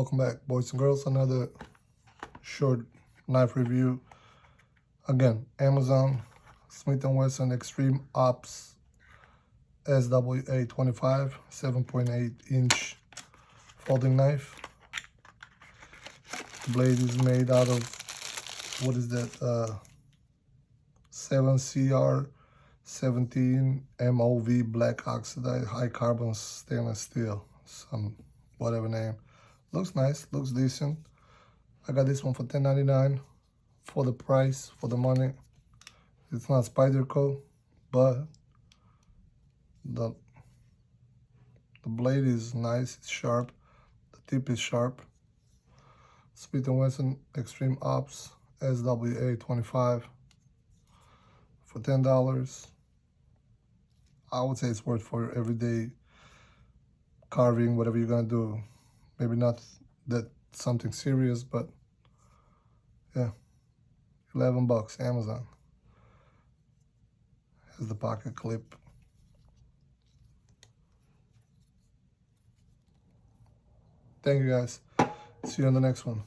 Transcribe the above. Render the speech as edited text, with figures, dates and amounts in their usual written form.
Welcome back, boys and girls. Another short knife review. Again, Amazon Smith & Wesson Extreme OPS SWA25 7.8-inch folding knife. The blade is made out of, what is that, 7CR17 MOV black oxidized high carbon stainless steel, some whatever name. Looks nice, looks decent. I got this one for $10.99 for the price, for the money. It's not Spyderco, but the blade is nice, it's sharp, the tip is sharp. Smith & Wesson Extreme OPS SWA25 for $10. I would say it's worth for everyday carving, whatever you're gonna do. Maybe not that something serious, but yeah, $11, Amazon. Has the pocket clip. Thank you guys. See you on the next one.